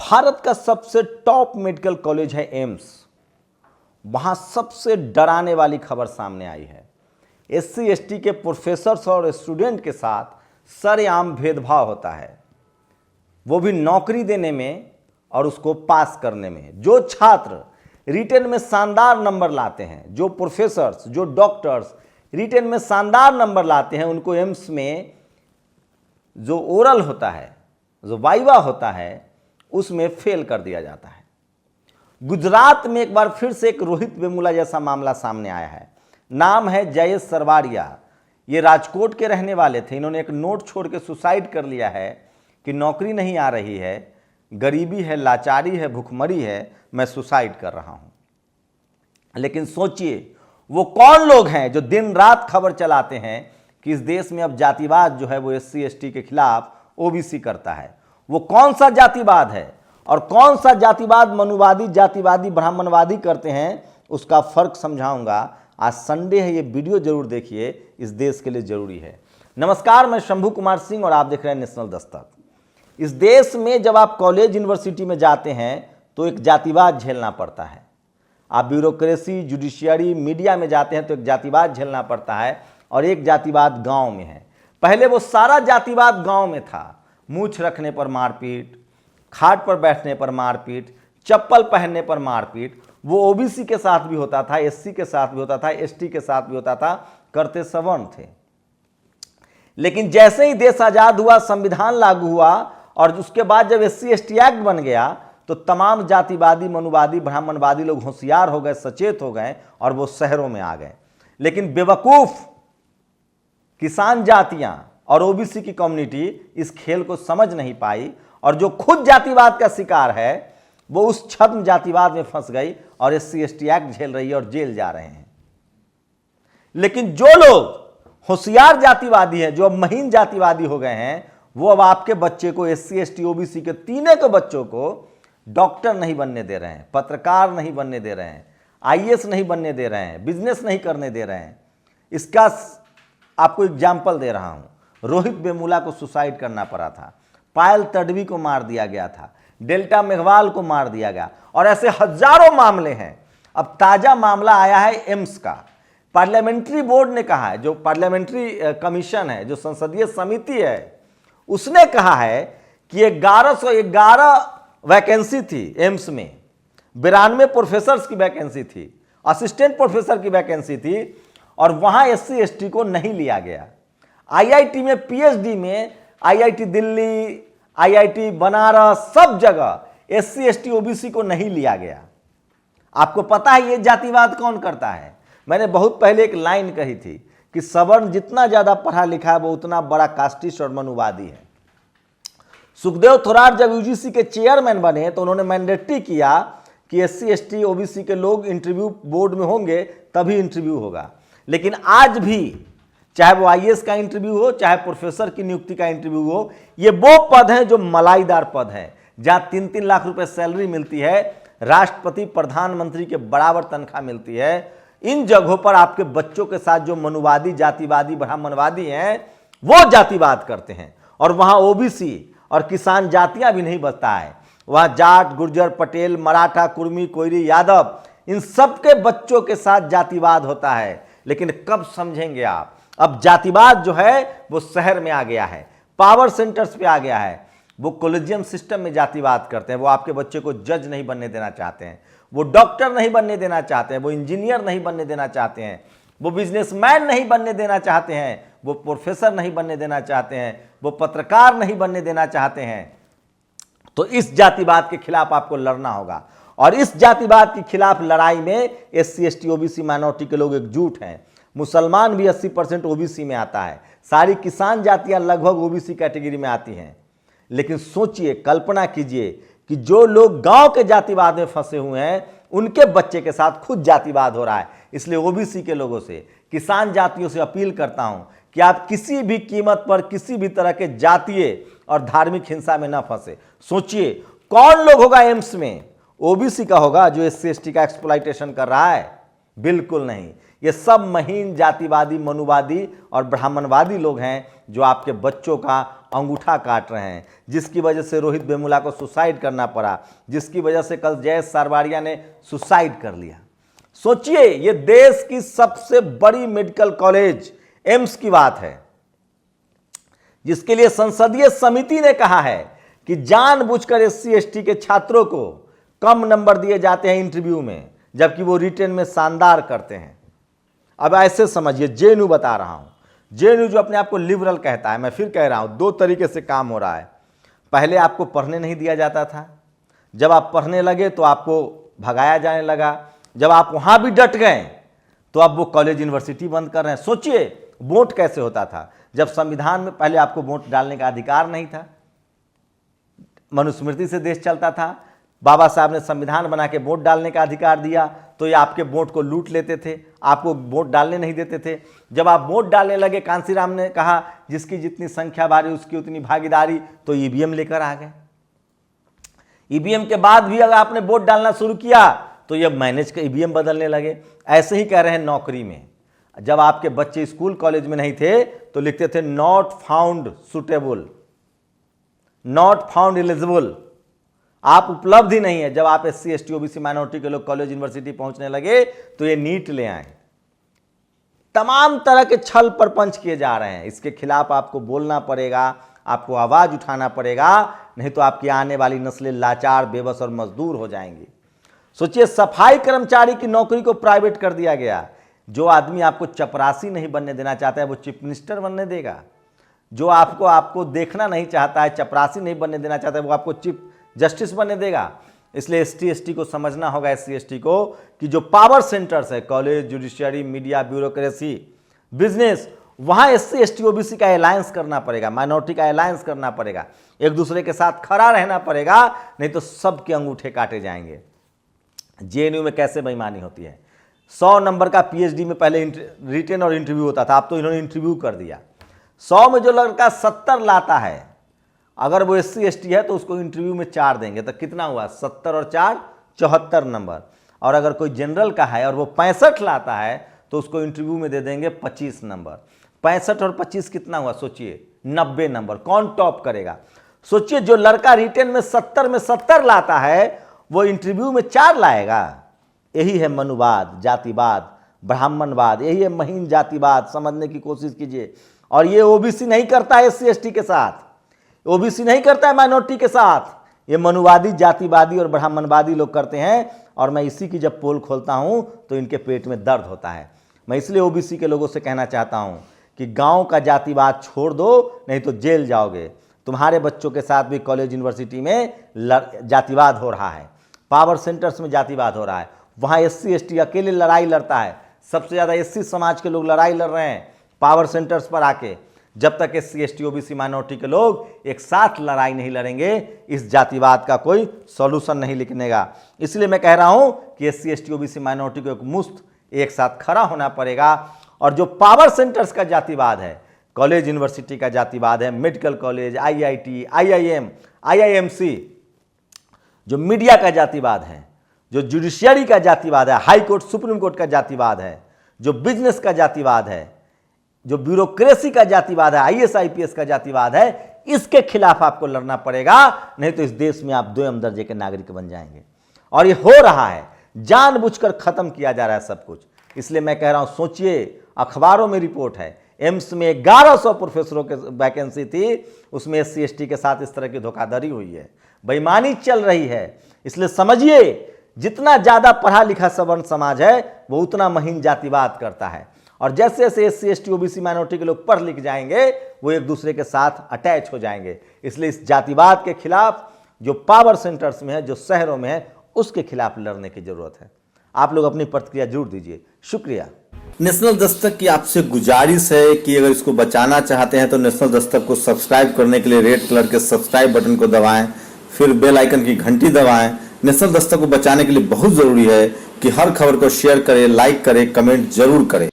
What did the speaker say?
भारत का सबसे top medical college है एम्स। वहां सबसे डराने वाली खबर सामने आई है। एससी एसटी के प्रोफेसर्स और स्टूडेंट के साथ सरेआम भेदभाव होता है, वो भी नौकरी देने में और उसको पास करने में। जो छात्र रिटेन में शानदार नंबर लाते हैं, जो प्रोफेसर्स, जो डॉक्टर्स रिटेन में शानदार नंबर लाते हैं, उनको एम्स में जो ओरल होता है, जो वाइवा होता है, उसमें फेल कर दिया जाता है। गुजरात में एक बार फिर से एक रोहित वेमुला जैसा मामला सामने आया है। नाम है जयेश सरवाड़िया। ये राजकोट के रहने वाले थे। इन्होंने एक नोट छोड़ के सुसाइड कर लिया है कि नौकरी नहीं आ रही है, गरीबी है, लाचारी है, भुखमरी है, मैं सुसाइड कर रहा हूं। लेकिन सोचिए वो कौन लोग हैं जो दिन रात खबर चलाते हैं कि इस देश में अब जातिवाद जो है वो एससी एसटी के खिलाफ ओबीसी करता है। वो कौन सा जातिवाद है और कौन सा जातिवाद मनुवादी, जातिवादी, ब्राह्मणवादी करते हैं, उसका फर्क समझाऊंगा। आज संडे है, ये वीडियो जरूर देखिए, इस देश के लिए जरूरी है। नमस्कार, मैं शंभू कुमार सिंह और आप देख रहे हैं नेशनल दस्तक। इस देश में जब आप कॉलेज यूनिवर्सिटी में जाते हैं तो एक जातिवाद झेलना पड़ता है। आप ब्यूरोक्रेसी, जुडिशियरी, मीडिया में जाते हैं तो एक जातिवाद झेलना पड़ता है, और एक जातिवाद गांव में है। पहले वो सारा जातिवाद गांव में था। मूछ रखने पर मारपीट, खाट पर बैठने पर मारपीट, चप्पल पहनने पर मारपीट। वो ओबीसी के साथ भी होता था, एससी के साथ भी होता था, एसटी के साथ भी होता था, करते सवर्ण थे। लेकिन जैसे ही देश आजाद हुआ, संविधान लागू हुआ और उसके बाद जब एससी एसटी एक्ट बन गया तो तमाम जातिवादी, मनुवादी, ब्राह्मणवादी लोग होशियार हो गए, सचेत हो गए और वो शहरों में आ गए। लेकिन बेवकूफ किसान जातियां और ओबीसी की कम्युनिटी इस खेल को समझ नहीं पाई, और जो खुद जातिवाद का शिकार है वो उस छद्म जातिवाद में फंस गई और एससी एसटी एक्ट झेल रही है और जेल जा रहे हैं। लेकिन जो लोग होशियार जातिवादी हैं, जो अब महीन जातिवादी हो गए हैं, वो अब आपके बच्चे को, एससी एसटी ओबीसी के तीनों के बच्चों को डॉक्टर नहीं बनने दे रहे हैं, पत्रकार नहीं बनने दे रहे हैं, आईएएस नहीं बनने दे रहे हैं, बिजनेस नहीं करने दे रहे हैं। इसका आपको एग्जाम्पल दे रहा हूं। रोहित वेमुला को सुसाइड करना पड़ा था, पायल तडवी को मार दिया गया था, डेल्टा मेघवाल को मार दिया गया, और ऐसे हजारों मामले हैं। अब ताजा मामला आया है एम्स का। पार्लियामेंट्री बोर्ड ने कहा है, जो पार्लियामेंट्री कमीशन है, जो संसदीय समिति है, उसने कहा है कि 1111 वैकेंसी थी एम्स में, 92 प्रोफेसर्स की वैकेंसी थी, असिस्टेंट प्रोफेसर की वैकेंसी थी, और वहां एससी एसटी को नहीं लिया गया। आईआईटी में, पीएचडी में, आईआईटी दिल्ली, आईआईटी बनारस, सब जगह एससी एसटी ओबीसी को नहीं लिया गया। आपको पता है ये जातिवाद कौन करता है? मैंने बहुत पहले एक लाइन कही थी कि सवर्ण जितना ज्यादा पढ़ा लिखा है वो उतना बड़ा कास्टिस्ट और मनुवादी है। सुखदेव थोराट जब यूजीसी के चेयरमैन बने तो उन्होंने मैंडेटरी किया कि एससी एसटी ओबीसी के लोग इंटरव्यू बोर्ड में होंगे तभी इंटरव्यू होगा। लेकिन आज भी चाहे वो आईएएस का इंटरव्यू हो, चाहे प्रोफेसर की नियुक्ति का इंटरव्यू हो, ये वो पद हैं जो मलाईदार पद हैं, जहां 3-3 लाख रुपए सैलरी मिलती है, राष्ट्रपति, प्रधानमंत्री के बराबर तनख्वाह मिलती है। इन जगहों पर आपके बच्चों के साथ जो मनुवादी, जातिवादी, ब्राह्मणवादी हैं, वो जातिवाद करते हैं। और वहां ओबीसी और किसान जातियां भी नहीं बचता है। वहां जाट, गुर्जर, पटेल, मराठा, कुर्मी, कोयरी, यादव, इन सबके बच्चों के साथ जातिवाद होता है। लेकिन कब समझेंगे आप? अब जातिवाद जो है वो शहर में आ गया है, पावर सेंटर्स पे आ गया है। वो कॉलेजियम सिस्टम में जातिवाद करते हैं। वो आपके बच्चे को जज नहीं बनने देना चाहते हैं, वो डॉक्टर नहीं बनने देना चाहते हैं, वो इंजीनियर नहीं बनने देना चाहते हैं, वो बिजनेसमैन नहीं बनने देना चाहते हैं, वो प्रोफेसर नहीं बनने देना चाहते हैं, वो पत्रकार नहीं बनने देना चाहते हैं। तो इस जातिवाद के खिलाफ आपको लड़ना होगा, और इस जातिवाद के खिलाफ लड़ाई में एससी एसटी ओबीसी माइनॉरिटी के लोग एकजुट हैं। मुसलमान भी 80% ओबीसी में आता है, सारी किसान जातियां लगभग ओबीसी कैटेगरी में आती हैं। लेकिन सोचिए, कल्पना कीजिए कि जो लोग गांव के जातिवाद में फंसे हुए हैं, उनके बच्चे के साथ खुद जातिवाद हो रहा है। इसलिए ओबीसी के लोगों से, किसान जातियों से अपील करता हूं कि आप किसी भी कीमत पर किसी भी तरह के जातीय और धार्मिक हिंसा में ना फंसे। सोचिए कौन लोग होगा एम्स में? ओबीसी का होगा जो एससी एसटी का एक्सप्लॉइटेशन कर रहा है? बिल्कुल नहीं। ये सब महीन जातिवादी, मनुवादी और ब्राह्मणवादी लोग हैं जो आपके बच्चों का अंगूठा काट रहे हैं, जिसकी वजह से रोहित वेमुला को सुसाइड करना पड़ा, जिसकी वजह से कल जयेश सरवारिया ने सुसाइड कर लिया। सोचिए, ये देश की सबसे बड़ी मेडिकल कॉलेज एम्स की बात है, जिसके लिए संसदीय समिति ने कहा है कि जानबूझकर एससी एसटी के छात्रों को कम नंबर दिए जाते हैं इंटरव्यू में, जबकि वो रिटेन में शानदार करते हैं। अब ऐसे समझिए, जेएनयू बता रहा हूं, जेएनयू जो अपने आप को लिबरल कहता है, मैं फिर कह रहा हूं, दो तरीके से काम हो रहा है। पहले आपको पढ़ने नहीं दिया जाता था, जब आप पढ़ने लगे तो आपको भगाया जाने लगा, जब आप वहां भी डट गए तो अब वो कॉलेज यूनिवर्सिटी बंद कर रहे हैं। सोचिए वोट कैसे होता था, जब संविधान में पहले आपको वोट डालने का अधिकार नहीं था, मनुस्मृति से देश चलता था, बाबा साहब ने संविधान बना के वोट डालने का अधिकार दिया, तो ये आपके वोट को लूट लेते थे, आपको वोट डालने नहीं देते थे। जब आप वोट डालने लगे, कांसीराम ने कहा जिसकी जितनी संख्या भारी उसकी उतनी भागीदारी, तो ईवीएम लेकर आ गए। ईवीएम के बाद भी अगर आपने वोट डालना शुरू किया तो ये मैनेज कर ईवीएम बदलने लगे। ऐसे ही कह रहे हैं नौकरी में, जब आपके बच्चे स्कूल कॉलेज में नहीं थे तो लिखते थे not found suitable, not found eligible, आप उपलब्ध ही नहीं है। जब आप एससी एसटी ओबीसी माइनॉरिटी के लोग कॉलेज यूनिवर्सिटी पहुंचने लगे तो ये नीट ले आए। तमाम तरह के छल प्रपंच किए जा रहे हैं, इसके खिलाफ आपको बोलना पड़ेगा, आपको आवाज उठाना पड़ेगा, नहीं तो आपकी आने वाली नस्लें लाचार, बेबस और मजदूर हो जाएंगी। सोचिए, सफाई कर्मचारी की नौकरी को प्राइवेट कर दिया गया। जो आदमी आपको चपरासी नहीं बनने देना चाहता है वो चीफ मिनिस्टर बनने देगा, जो आपको देखना नहीं चाहता है, चपरासी नहीं बनने देना चाहता है, वो आपको चीफ जस्टिस बनने देगा। इसलिए एसटी एसटी को समझना होगा, एससी एसटी को, कि जो पावर सेंटर्स है, college, judiciary, media, bureaucracy, business, वहां एससी एसटी ओबीसी का अलायंस करना पड़ेगा, माइनॉरिटी का अलायंस करना पड़ेगा, एक दूसरे के साथ खड़ा रहना पड़ेगा, नहीं तो सबके अंगूठे काटे जाएंगे। जेएनयू में कैसे बेईमानी होती है, 100 नंबर का पीएचडी में पहले रिटेन और इंटरव्यू होता था, अब तो इन्होंने इंटरव्यू कर दिया। 100 में जो लड़का 70 लाता है, अगर वो एससी एसटी है तो उसको इंटरव्यू में 4 देंगे, तो कितना हुआ, 70 और 4 74 नंबर। और अगर कोई जनरल का है और वो 65 लाता है तो उसको इंटरव्यू में दे देंगे 25 नंबर। 65 और 25 कितना हुआ, सोचिए 90 नंबर। कौन टॉप करेगा? सोचिए, जो लड़का रिटेन में 70 लाता है वो इंटरव्यू में 4 लाएगा। यही है मनुवाद, जातिवाद, ब्राह्मणवाद, यही है महीन जातिवाद। समझने की कोशिश कीजिए। और ये ओबीसी नहीं करता है एससी एसटी के साथ, ओबीसी नहीं करता है माइनॉरिटी के साथ, ये मनुवादी, जातिवादी और ब्राह्मणवादी लोग करते हैं। और मैं इसी की जब पोल खोलता हूं तो इनके पेट में दर्द होता है। मैं इसलिए ओबीसी के लोगों से कहना चाहता हूं कि गांव का जातिवाद छोड़ दो, नहीं तो जेल जाओगे। तुम्हारे बच्चों के साथ भी कॉलेज यूनिवर्सिटी में जातिवाद हो रहा है, पावर सेंटर्स में जातिवाद हो रहा है, वहां एससी एसटी अकेले लड़ाई लड़ता है। सबसे ज्यादा एससी समाज के लोग लड़ाई लड़ रहे हैं पावर सेंटर्स पर आके। जब तक एससी एसटी ओबीसी माइनॉरिटी के लोग एक साथ लड़ाई नहीं लड़ेंगे, इस जातिवाद का कोई सॉल्यूशन नहीं निकलेगा। इसलिए मैं कह रहा हूं कि एससी एसटी ओबीसी माइनॉरिटी को एक साथ खड़ा होना पड़ेगा। और जो पावर सेंटर्स का जातिवाद है, कॉलेज यूनिवर्सिटी का जातिवाद है, medical college, IIT, IIM, IIMC, जो मीडिया का जातिवाद है, जो जुडिशियरी का जातिवाद है, हाई कोर्ट, सुप्रीम कोर्ट का जातिवाद है, जो बिजनेस का जातिवाद है, जो ब्यूरोक्रेसी का जातिवाद है, आईएएस आईपीएस का जातिवाद है, इसके खिलाफ आपको लड़ना पड़ेगा, नहीं तो इस देश में आप 2 दर्जे के नागरिक बन जाएंगे। और ये हो रहा है, जानबूझकर खत्म किया जा रहा है सब कुछ। इसलिए मैं कह रहा हूं, सोचिए, अखबारों में रिपोर्ट है, एम्स में 1100 प्रोफेसरों के वैकेंसी थी, उसमें एससी एसटी के साथ इस तरह की धोखाधड़ी हुई है, बेईमानी चल रही है। इसलिए समझिए, जितना ज्यादा पढ़ा लिखा सवर्ण समाज है वो उतना महीन जातिवाद करता है। और जैसे जैसे एससी एसटी ओबीसी माइनॉरिटी के लोग पढ़ लिख जाएंगे, वो एक दूसरे के साथ अटैच हो जाएंगे। इसलिए इस जातिवाद के खिलाफ जो पावर सेंटर्स में है, जो शहरों में है, उसके खिलाफ लड़ने की जरूरत है। आप लोग अपनी प्रतिक्रिया जरूर दीजिए। शुक्रिया। नेशनल दस्तक की आपसे गुजारिश है कि अगर इसको बचाना चाहते हैं तो नेशनल दस्तक को सब्सक्राइब करने के लिए रेड कलर के सब्सक्राइब बटन को दबाएं, फिर बेल आइकन की घंटी दबाएं। नेशनल दस्तक को बचाने के लिए बहुत जरूरी है कि हर खबर को शेयर करें, लाइक करें, कमेंट जरूर करें।